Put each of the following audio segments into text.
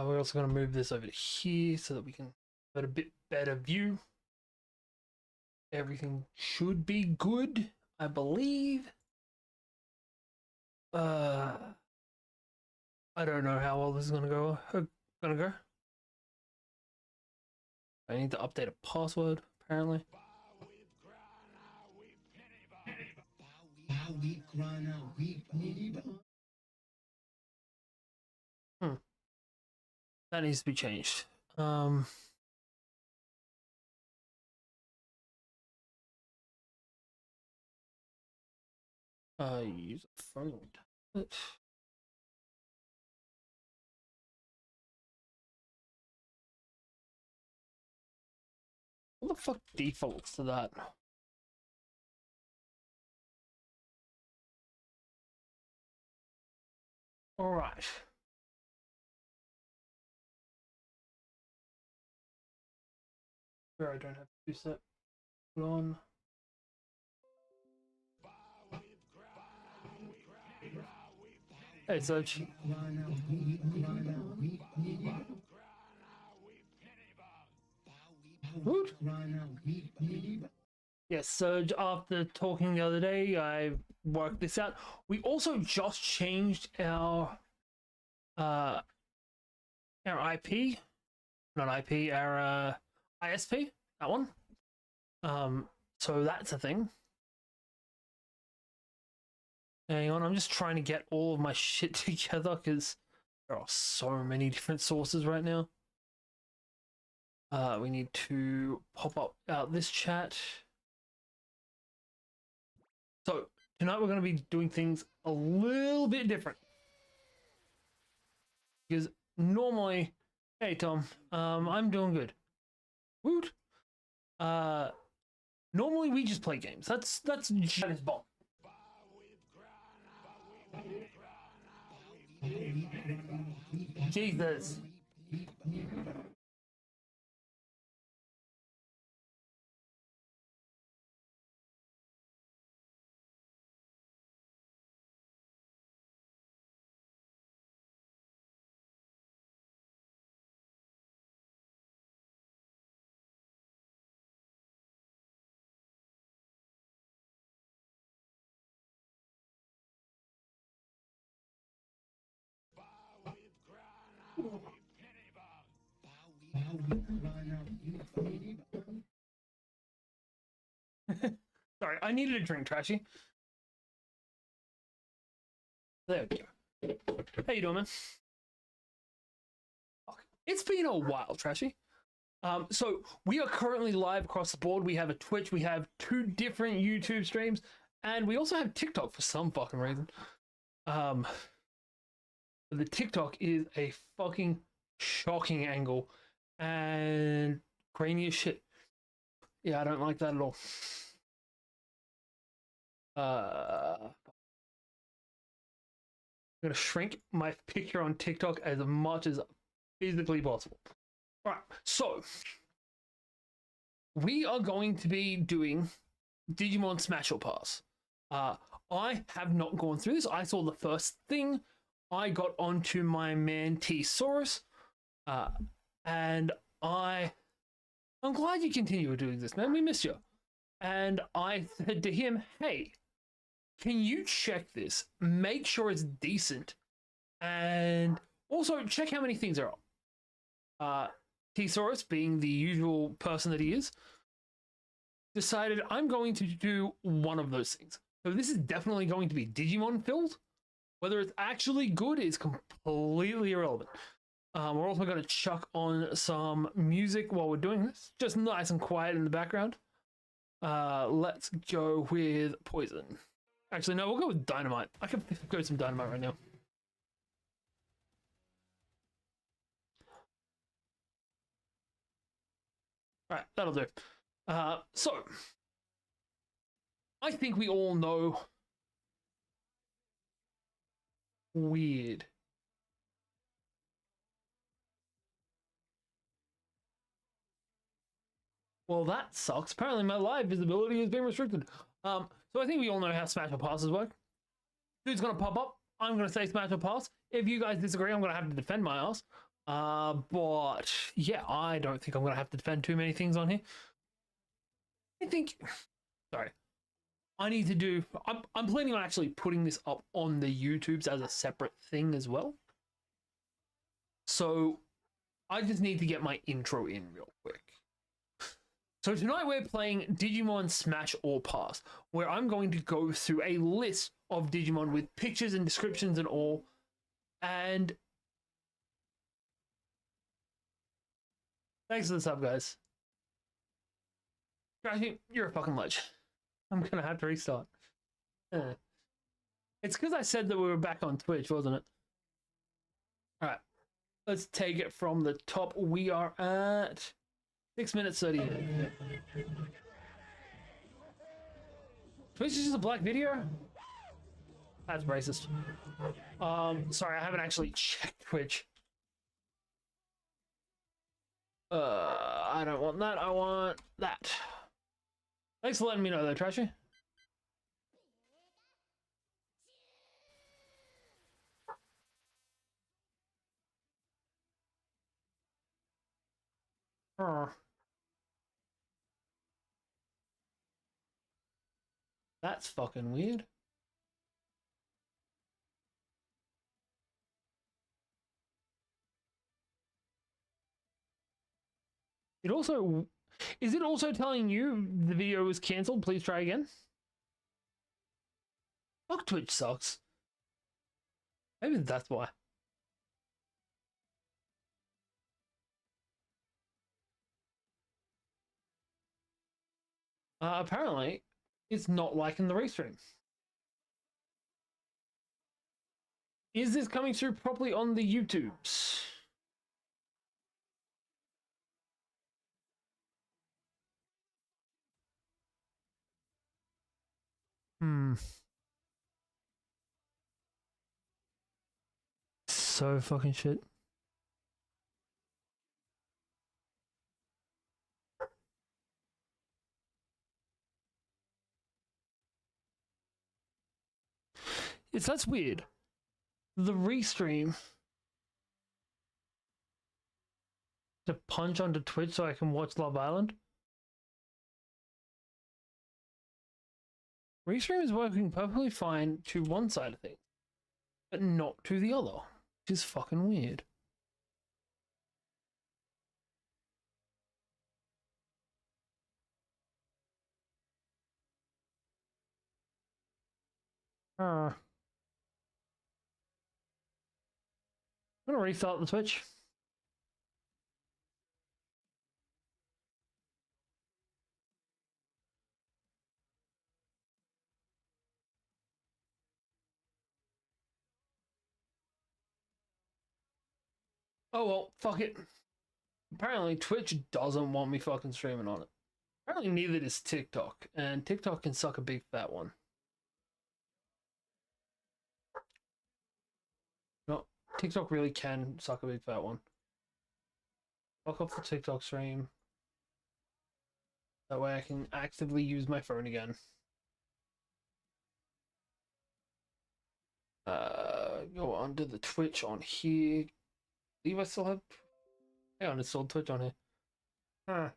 We're also going to move this over to here so that we can get a bit better view. Everything should be good, I believe. I don't know how well this is gonna go. I need to update a password, apparently. That needs to be changed. Use a phone tablet. What the fuck defaults to that? All right. Where I don't have to set on. Hey, Serge. Woot. Yes, Serge, after talking the other day, I worked this out. We also just changed our IP, not IP, our ISP, that one. So that's a thing. Hang on, I'm just trying to get all of my shit together because there are so many different sources right now. We need to pop up out this chat. So tonight we're going to be doing things a little bit different. Because normally, hey Tom, I'm doing good. Woot. Normally we just play games. That's Janice Bomb. Jesus. Sorry, I needed a drink, Trashy. There we go. How you doing, man? It's been a while, Trashy. So we are currently live across the board. We have a Twitch, we have 2 different YouTube streams, and we also have TikTok for some fucking reason. The TikTok is a fucking shocking angle and grainy as shit. Yeah, I don't like that at all. I'm gonna shrink my picture on TikTok as much as physically possible. All right, so we are going to be doing Digimon Smash or Pass. I have not gone through this. I saw the first thing. I got onto my man T-Saurus, and I'm glad you continue doing this, man. We miss you. And I said to him, hey, can you check this? Make sure it's decent. And also check how many things are up. T-Saurus, being the usual person that he is, decided I'm going to do one of those things. So this is definitely going to be Digimon filled. Whether it's actually good is completely irrelevant. We're also going to chuck on some music while we're doing this. Just nice and quiet in the background. Let's go with Poison. Actually, no, we'll go with Dynamite. I can go with some Dynamite right now. Alright, that'll do. So, I think we all know weird. Well, that sucks. Apparently my live visibility has been restricted. So I think we all know how Smash or Passes work. Who's gonna pop up? I'm gonna say Smash or Pass. If you guys disagree, I'm gonna have to defend my ass. But yeah, I don't think I'm gonna have to defend too many things on here. I think, sorry, I need to do. I'm planning on actually putting this up on the YouTubes as a separate thing as well. So I just need to get my intro in real quick. So tonight we're playing Digimon Smash or Pass, where I'm going to go through a list of Digimon with pictures and descriptions and all, and thanks for the sub, guys. Trashy, you're a fucking ledge. I'm gonna have to restart. It's because I said that we were back on Twitch, wasn't it? Alright, let's take it from the top. We are at 6 minutes 30. Twitch is just a black video? That's racist. Sorry, I haven't actually checked Twitch. I don't want that, I want that. Thanks for letting me know though, Trashy. That's fucking weird. It also... Is it also telling you the video was cancelled? Please try again. Fuck, Twitch sucks. Maybe that's why. Apparently, it's not liking the restream. Is this coming through properly on the YouTubes? So fucking shit. That's weird. The restream to punch onto Twitch so I can watch Love Island. Restream is working perfectly fine to one side of things, but not to the other, which is fucking weird. I'm gonna restart the Twitch. Oh well, fuck it. Apparently Twitch doesn't want me fucking streaming on it. Apparently neither does TikTok, and TikTok can suck a big fat one. No, TikTok really can suck a big fat one. Fuck off the TikTok stream. That way I can actively use my phone again. Go on to the Twitch on here. I believe I still have... Hang on, it's still Twitch on here. Huh.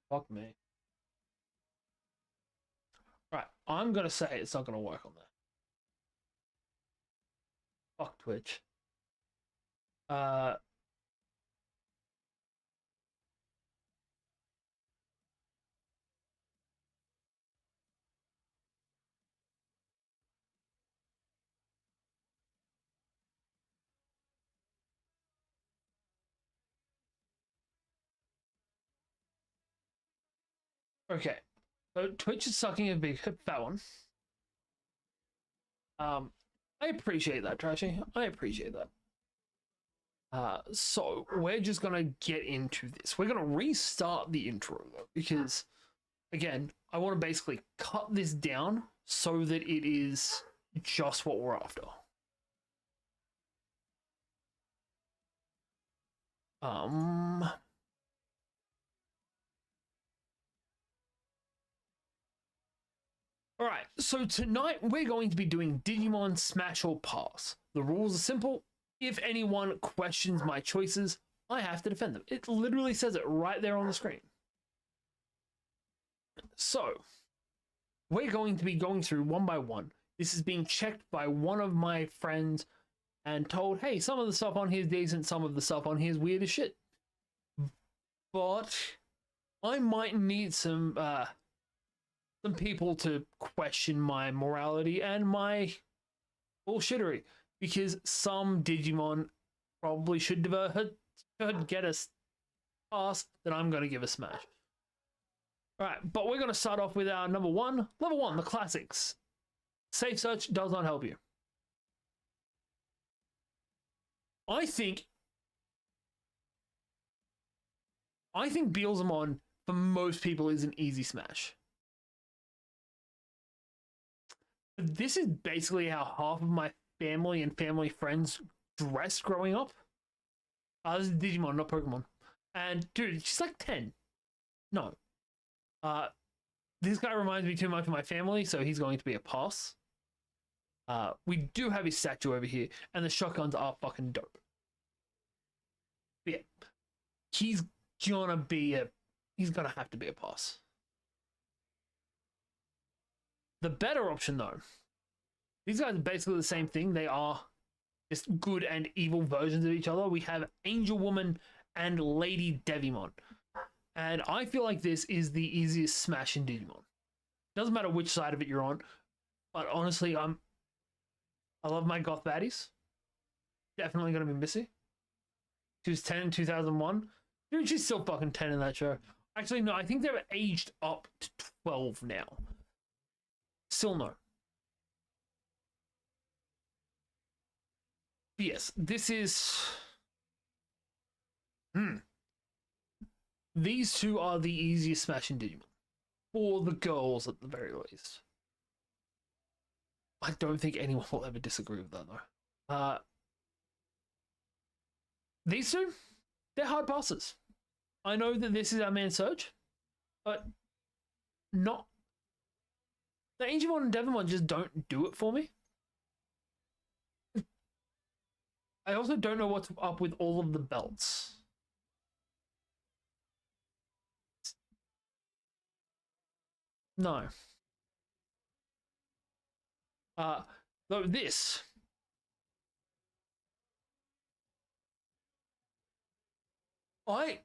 Fuck me. Right, I'm gonna say it's not gonna work on there. Fuck Twitch. Okay, so Twitch is sucking a big fat one. I appreciate that, Trashy. I appreciate that. So we're just gonna get into this. We're gonna restart the intro though, because again, I want to basically cut this down so that it is just what we're after. Alright, so tonight we're going to be doing Digimon Smash or Pass. The rules are simple. If anyone questions my choices, I have to defend them. It literally says it right there on the screen. So, we're going to be going through one by one. This is being checked by one of my friends and told, hey, some of the stuff on here is decent, some of the stuff on here is weird as shit. But I might need some people to question my morality and my bullshittery, because some Digimon probably should get a pass that I'm going to give a smash. All right, but we're going to start off with our number one. Level 1, the classics. Safe search does not help you. I think Beelzemon for most people is an easy smash. This is basically how half of my family and family friends dressed growing up. This is Digimon, not Pokemon. And dude, she's like 10. No. This guy reminds me too much of my family, so he's going to be a pass. We do have his statue over here, and the shotguns are fucking dope. But yeah, he's gonna have to be a pass. The better option, though, these guys are basically the same thing. They are just good and evil versions of each other. We have Angel Woman and Lady Devimon. And I feel like this is the easiest smash in Digimon. Doesn't matter which side of it you're on, but honestly, I love my goth baddies. Definitely gonna be Missy. She was 10 in 2001. Dude, she's still fucking 10 in that show. Actually, no, I think they're aged up to 12 now. Still no. But yes, this is... These two are the easiest smash in Digimon. For the girls, at the very least. I don't think anyone will ever disagree with that, though. These two, they're hard passes. I know that this is our man Surge, but not... The Angemon and Devimon just don't do it for me. I also don't know what's up with all of the belts. No. Though this... I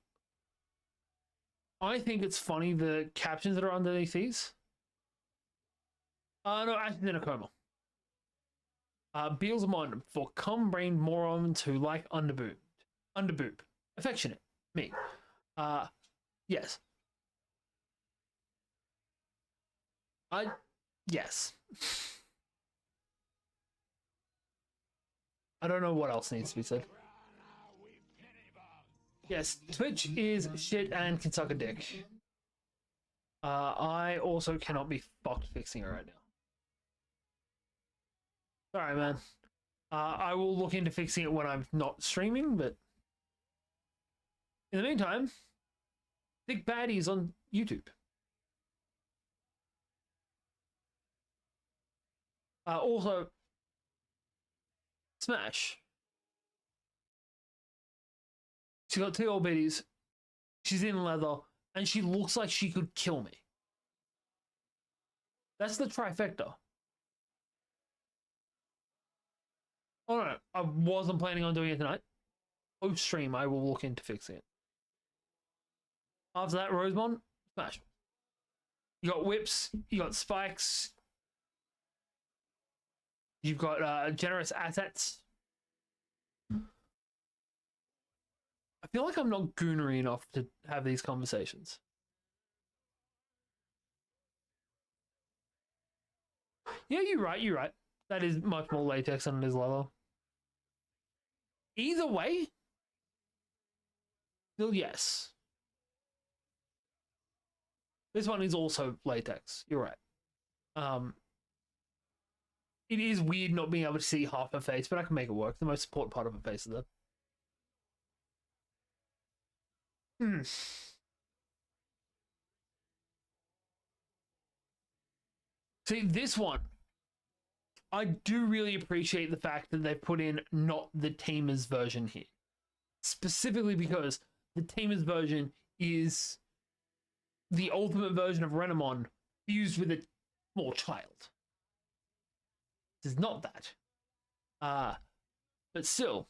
think it's funny, the captions that are underneath these. No, Ashes in a Coma. Beelzemon for cum-brained morons who like underboob. Affectionate. Me. Yes. Yes. I don't know what else needs to be said. Yes, Twitch is shit and can suck a dick. I also cannot be fucked fixing it right now. Sorry, man. I will look into fixing it when I'm not streaming, but in the meantime, Thick Baddies on YouTube. Also, Smash. She's got two old biddies. She's in leather, and she looks like she could kill me. That's the trifecta. Oh no, I wasn't planning on doing it tonight. Post stream, I will look into fixing it. After that, Rosemon, Smash. You got whips, you got spikes, you've got generous assets. I feel like I'm not goonery enough to have these conversations. Yeah, you're right. That is much more latex than it is leather. Either way, still yes. This one is also latex. You're right. It is weird not being able to see half her face, but I can make it work. The most important part of her face is that. See, this one, I do really appreciate the fact that they put in not the Tamers version here. Specifically because the Tamers version is the ultimate version of Renamon fused with a small child. This is not that. But still.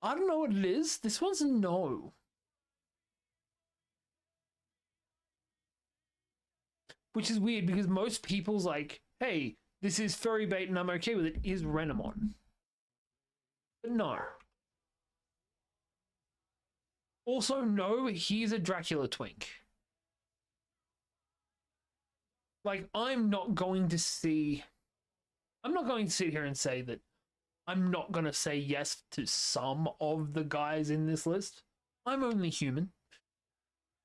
I don't know what it is. This one's a no. Which is weird because most people's like, hey, this is furry bait and I'm okay with it, is Renamon. But no. Also, no, he's a Dracula twink. Like, I'm not going to sit here and say that I'm not going to say yes to some of the guys in this list. I'm only human.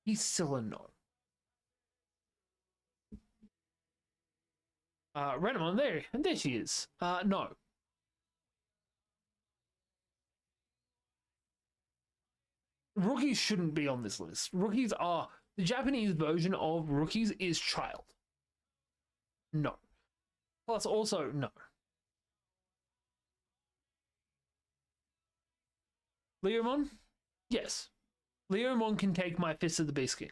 He's still a no. Renamon, there she is. No. Rookies shouldn't be on this list. Rookies are... The Japanese version of Rookies is child. No. Plus, also, no. Leomon? Yes. Leomon can take my Fist of the Beast King.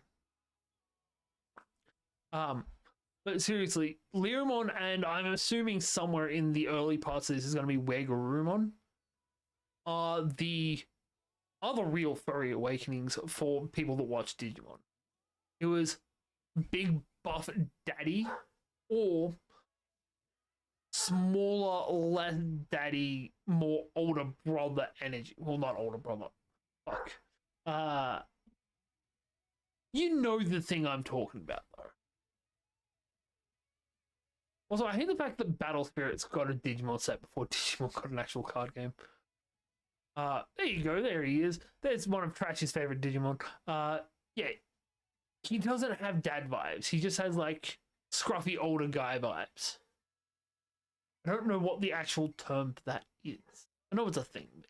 But seriously, Leomon, and I'm assuming somewhere in the early parts of this is going to be Wagurumon, are the other real furry awakenings for people that watch Digimon. It was big buff daddy or smaller, less daddy, more older brother energy. Well, not older brother. Fuck. You know the thing I'm talking about, though. Also, I hate the fact that Battle Spirits got a Digimon set before Digimon got an actual card game. There you go. There he is. There's one of Trash's favorite Digimon. Yeah. He doesn't have dad vibes. He just has, like, scruffy older guy vibes. I don't know what the actual term for that is. I know it's a thing.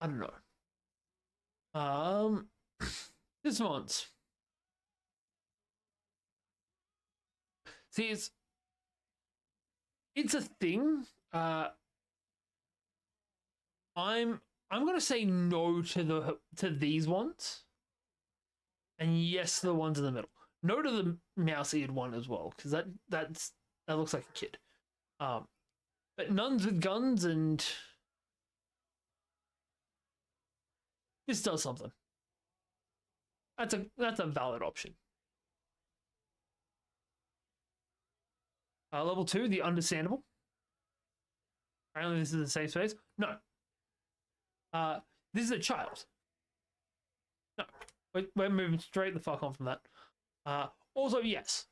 I don't know. This one's... See, it's a thing. I'm gonna say no to these ones, and yes to the ones in the middle. No to the mouse-eared one as well, because that looks like a kid. But nuns with guns, and this does something. That's a valid option. Level 2, the understandable. Apparently this is a safe space. No. This is a child. No. We're moving straight the fuck on from that. Also, yes.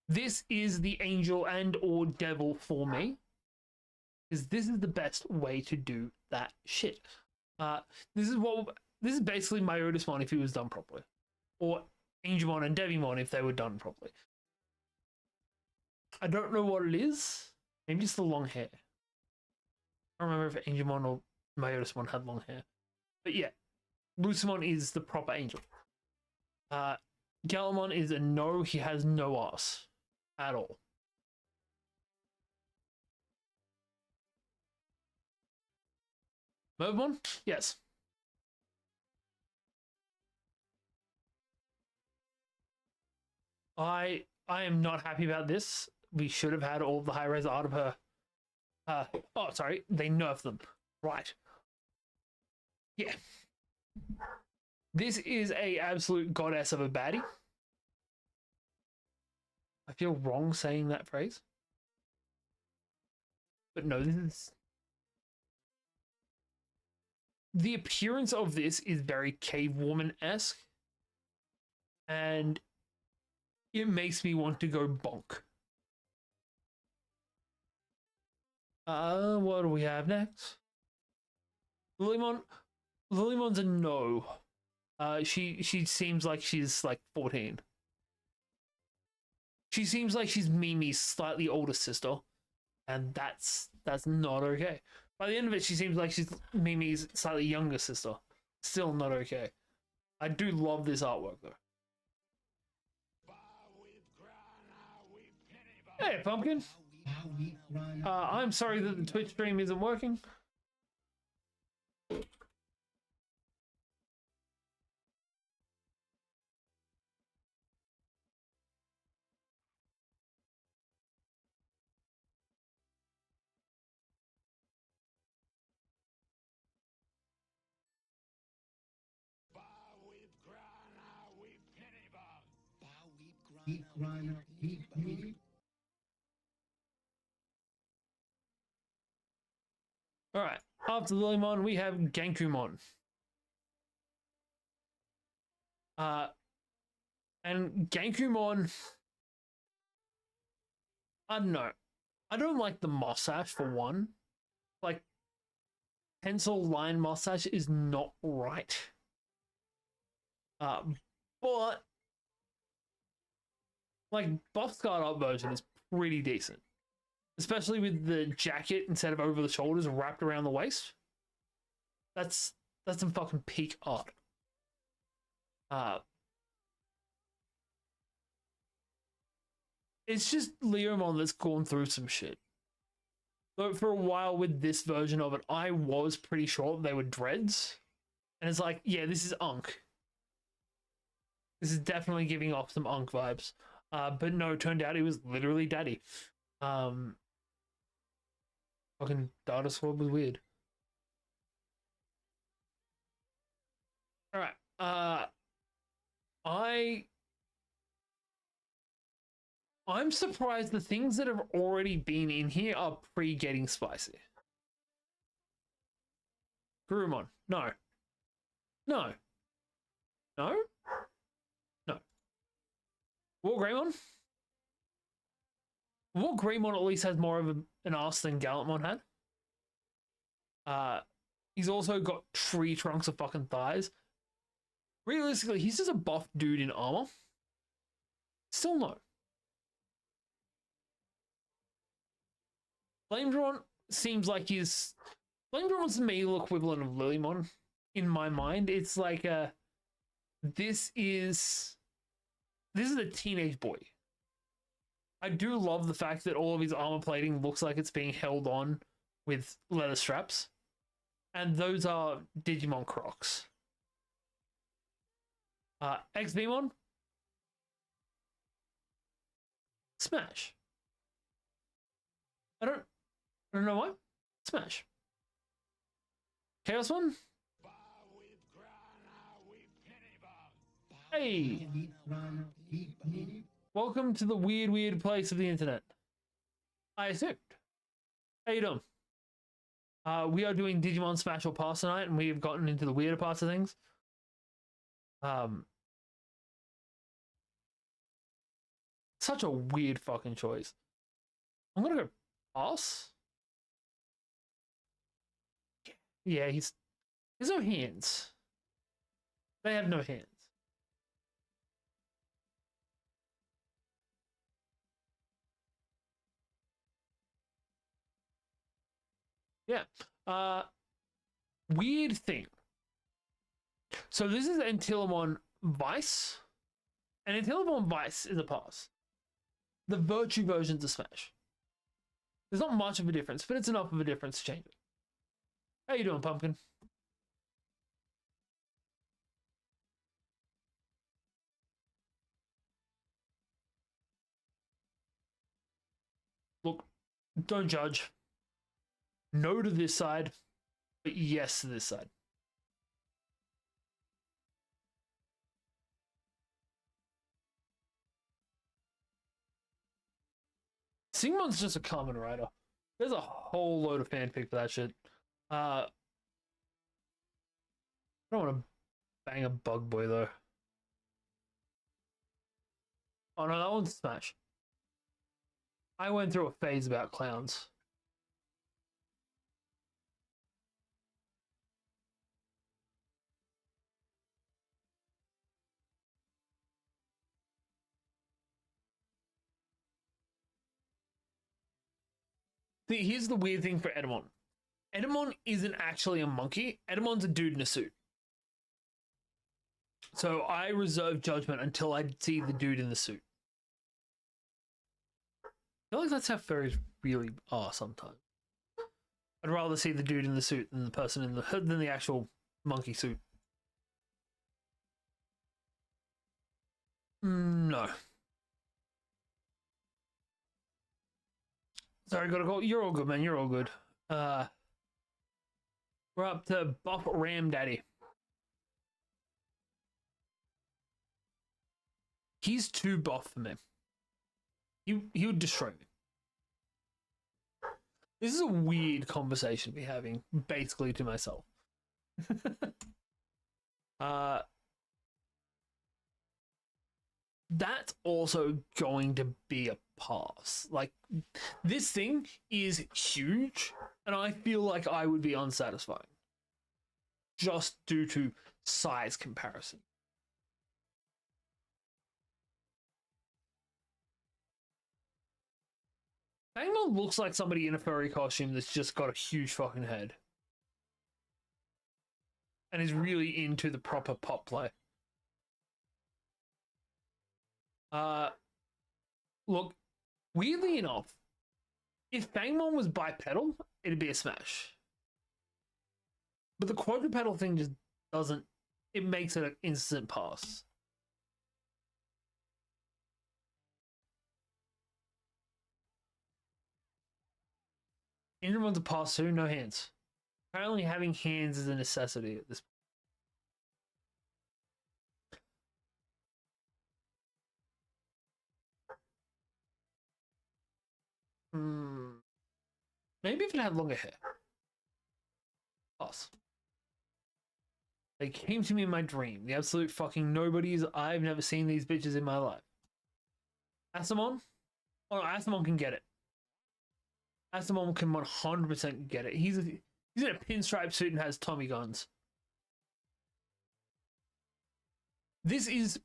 This is the angel and or devil for me. Because this is the best way to do that shit. This is basically Myotismon if he was done properly. Or Angemon and Devimon if they were done properly. I don't know what it is. Maybe just the long hair. I don't remember if Angemon or Myotismon had long hair. But yeah, Lucimon is the proper angel. Galamon is a no. He has no ass at all. Mervmon? Yes. I am not happy about this. We should have had all the high-res out of her. Oh, sorry. They nerfed them. Right. Yeah. This is a absolute goddess of a baddie. I feel wrong saying that phrase. But no, this is... The appearance of this is very cave woman-esque. And it makes me want to go bonk. What do we have next? Lilymon's a no. She seems like she's like 14. She seems like she's Mimi's slightly older sister, and that's not okay. By the end of it, she seems like she's Mimi's slightly younger sister. Still not okay. I do love this artwork though. Hey, Pumpkin. I'm sorry that the Twitch stream isn't working. All right. After Lilymon, we have Gankumon. And Gankumon, I don't know. I don't like the mustache for one. Like, pencil line mustache is not right. But like buff scarred up version is pretty decent, especially with the jacket instead of over the shoulders wrapped around the waist. That's some fucking peak art. It's just Leomon that's gone through some shit. But for a while with this version of it, I was pretty sure they were dreads. And it's like, yeah, this is Unk. This is definitely giving off some Unk vibes. But no, it turned out it was literally Daddy. Fucking Data Swab was weird. Alright. I'm surprised the things that have already been in here are pre-getting spicy. Gurumon. No. No. No? No. Wargreymon? Wargreymon at least has more of an ass than Gallantmon had. He's also got tree trunks of fucking thighs. Realistically, he's just a buff dude in armor. Still no. Flamedron seems like he's... Flamedron's the male equivalent of Lilymon in my mind. It's like this is a teenage boy. I do love the fact that all of his armor plating looks like it's being held on with leather straps. And those are Digimon Crocs. XVmon? Smash. I don't know why. Smash. Chaosmon? Hey! Welcome to the weird place of the internet. I assumed. How you doing? We are doing Digimon Smash or Pass tonight, and we have gotten into the weirder parts of things. Such a weird fucking choice. I'm gonna go Pass. Yeah, he's no hands. They have no hands. Yeah. Weird thing. So this is Antilamon Vice. And Antilamon Vice is a pass. The Virtue version's a Smash. There's not much of a difference, but it's enough of a difference to change it. How you doing, Pumpkin? Look, don't judge. No to this side, but yes to this side. Sigmon's just a common writer. There's a whole load of fanfic for that shit. I don't want to bang a bug boy though. Oh no, that one's Smash. I went through a phase about clowns. See, here's the weird thing for Edamon. Edamon isn't actually a monkey. Edamon's a dude in a suit. So I reserve judgment until I see the dude in the suit. feel like that's how furries really are sometimes. I'd rather see the dude in the suit than the person in the than the actual monkey suit. No. Sorry, gotta go. You're all good, man. You're all good. We're up to Buff Ram Daddy. He's too buff for me. He would destroy me. This is a weird conversation to be having, basically to myself. That's also going to be a pass. Like, this thing is huge, and I feel like I would be unsatisfying just due to size comparison. Bangmon looks like somebody in a furry costume that's just got a huge fucking head. And is really into the proper pop play. Look, weirdly enough, if Bangmon was bipedal, it'd be a smash. But the quadrupedal thing just doesn't, it makes it an instant pass. Indramon's a pass too, no hands. Apparently having hands is a necessity at this point. Maybe if it had longer hair. Pass. They came to me in my dream. The absolute fucking nobodies. I've never seen these bitches in my life. Asamon? Oh, no, Asamon can get it. Asamon can 100% get it. He's in a pinstripe suit and has Tommy guns. This is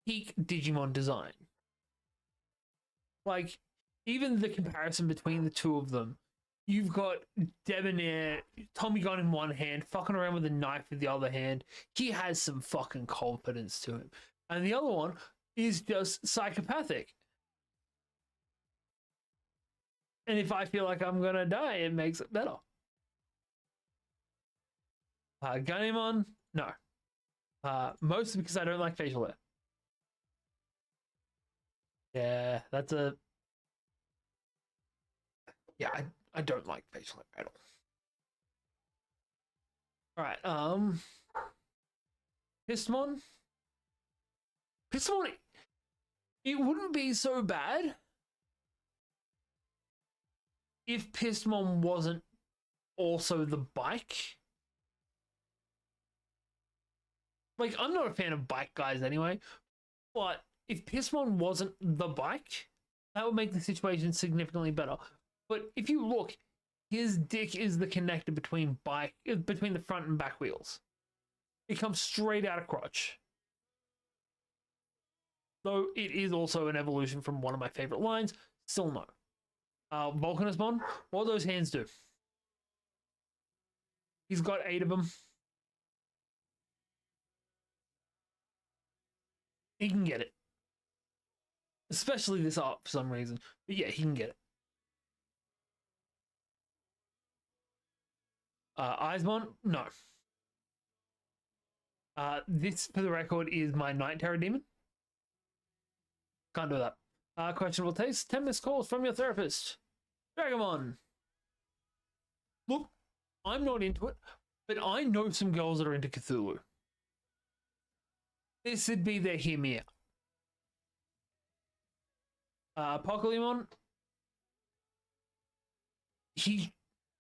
peak Digimon design. Like, even the comparison between the two of them, you've got Debonair, Tommy gun in one hand, fucking around with a knife with the other hand. He has some fucking confidence to him. And the other one is just psychopathic. And if I feel like I'm gonna die, it makes it better. Gunnymon, no. Mostly because I don't like facial hair. Yeah, that's a... Yeah, I don't like facial hair at all. Alright, Pismon? Pismon, it wouldn't be so bad if Pismon wasn't also the bike. Like, I'm not a fan of bike guys anyway, but if Pismon wasn't the bike, that would make the situation significantly better. But if you look, his dick is the connector between the front and back wheels. It comes straight out of crotch. Though it is also an evolution from one of my favorite lines, still no. Volcanismon, what do those hands do? He's got 8 of them. He can get it. Especially this art for some reason. But yeah, he can get it. Eismon, no. This, for the record, is my Night Terror Demon. Can't do that. Questionable taste. 10 missed calls from your therapist. Dragamon. Look, I'm not into it, but I know some girls that are into Cthulhu. This would be their hear me out. Apocalypse.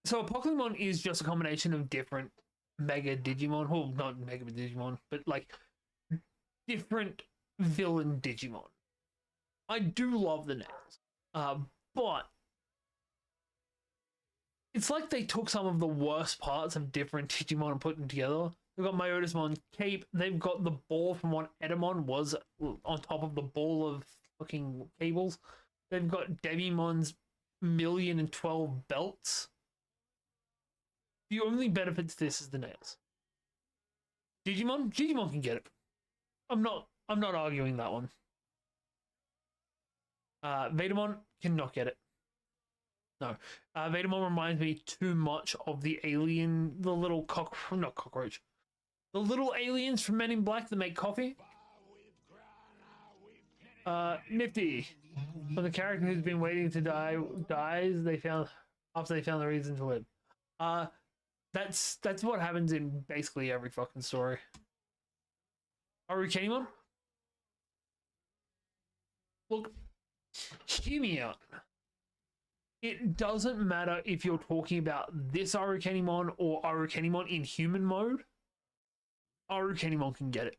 So Apocalypse is just a combination of different Mega Digimon. Well, not Mega Digimon, but like different villain Digimon. I do love the nails. But it's like they took some of the worst parts of different Digimon and put them together. They've got Myotismon cape. They've got the ball from what Edamon was on top of the ball of fucking cables. They've got Devimon's 1,012 belts. The only benefit to this is the nails. Digimon can get it. I'm not arguing that one. Vetamon cannot get it. No. Vetamon reminds me too much of the alien, the little not cockroach, the little aliens from Men in Black that make coffee. Nifty. When the character who's been waiting to die dies, they found after they found the reason to live. Uh, that's what happens in basically every fucking story. Arukenimon? Look, hear me out. It doesn't matter if you're talking about this Arukenimon or Arukenimon in human mode. Arukenimon can get it.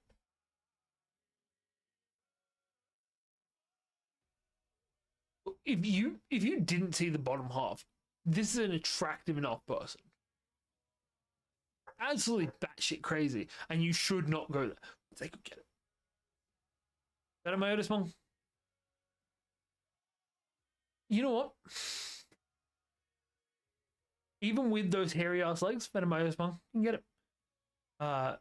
If you didn't see the bottom half, this is an attractive enough person. Absolutely batshit crazy, and you should not go there. They could get it. Better Myotismon? You know what? Even with those hairy ass legs, better Myotismon, you can get it. I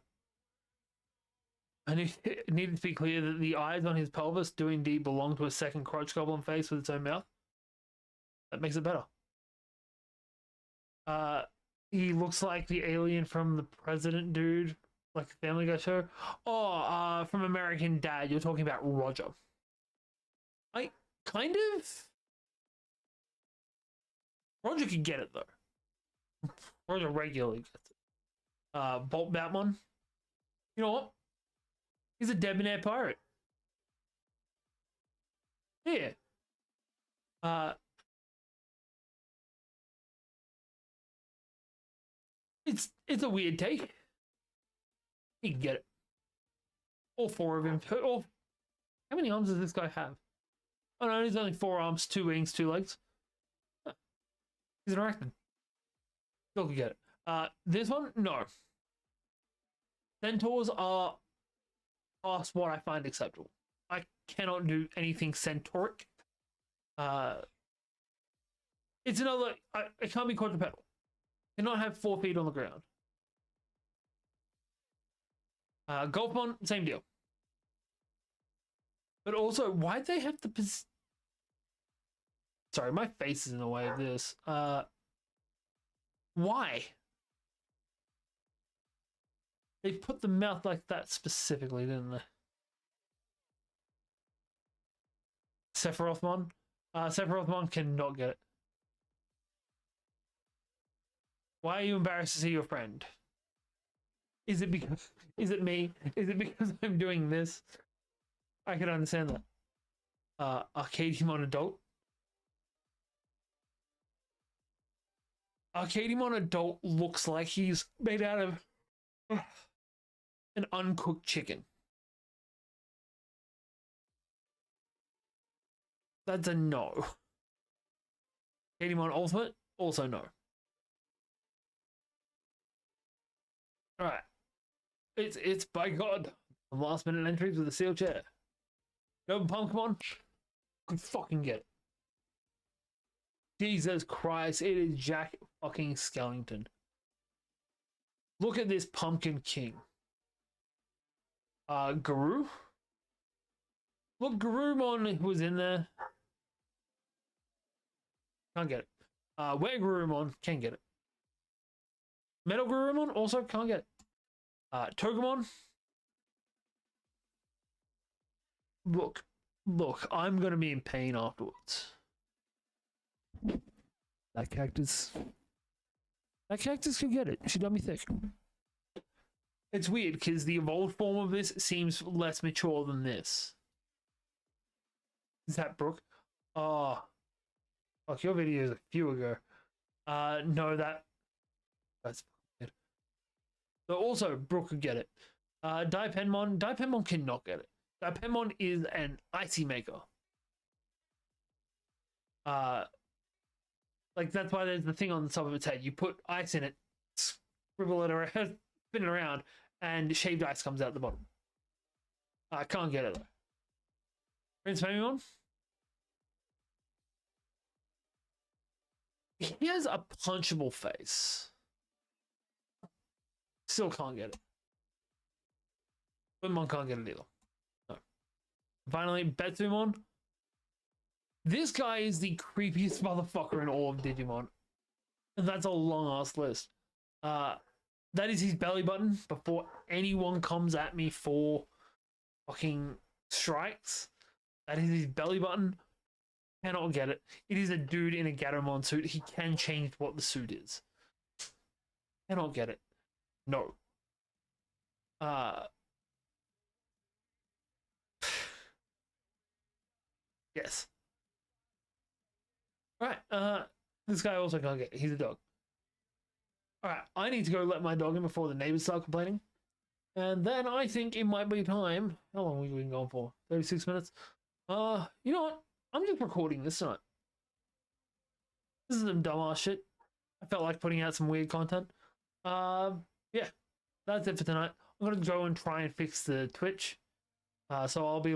needed to be clear that the eyes on his pelvis do indeed belong to a second crotch goblin face with its own mouth. That makes it better. He looks like the alien from the President dude, like the Family Guy show. Oh, from American Dad, you're talking about Roger. I kind of. Roger could get it though. Roger regularly gets it. Bolt Batman. You know what? He's a debonair pirate. Yeah. It's a weird take. He can get it. All four of him. How many arms does this guy have? Oh no, he's only 4 arms, 2 wings, 2 legs. Huh. He's an arachnid. Still can get it. This one, no. Centaurs are past what I find acceptable. I cannot do anything centauric. It's another. It can't be quadrupedal. Cannot have 4 feet on the ground. Golfmon, same deal. But also, why'd they have to? Sorry, my face is in the way of this. Why? They put the mouth like that specifically, didn't they? Sephirothmon? Sephirothmon cannot get it. Why are you embarrassed to see your friend? Is it because... Is it me? Is it because I'm doing this? I can understand that. Arcadiemon Adult? Arcadiemon Adult looks like he's made out of an uncooked chicken. That's a no. Digimon Ultimate, also no. Alright. It's by God. Last minute entries with a sealed chair. Go Pumpkemon. Could fucking get it. Jesus Christ, it is Jack fucking Skellington. Look at this Pumpkin King. Guru? Look, Garurumon was in there. Can't get it. Where Garurumon can get it. Metal Garurumon also can't get it. Togemon. Look, I'm gonna be in pain afterwards. That cactus could get it. She done me thick. It's weird because the evolved form of this seems less mature than this. Is that Brooke? Oh, fuck, your video is a few ago. No, that's good. So also, Brooke could get it. Dipenmon cannot get it. Dipenmon is an icy maker. Like that's why there's the thing on the top of its head. You put ice in it, scribble it around, spin it around, and shaved ice comes out the bottom. I can't get it though. Prince Famimon. He has a punchable face. Still can't get it. Windmon can't get it either. No. Finally, Betsumon. This guy is the creepiest motherfucker in all of Digimon. And that's a long ass list. That is his belly button before anyone comes at me for fucking strikes. That is his belly button. Cannot get it. It is a dude in a Gatomon suit. He can change what the suit is. Cannot get it. No. Yes. Right. This guy also can't get it. He's a dog. Alright, I need to go let my dog in before the neighbors start complaining. And then I think it might be time. How long have we been going for? 36 minutes? You know what? I'm just recording this tonight. This is some dumbass shit. I felt like putting out some weird content. Yeah. That's it for tonight. I'm gonna go and try and fix the Twitch. So I'll be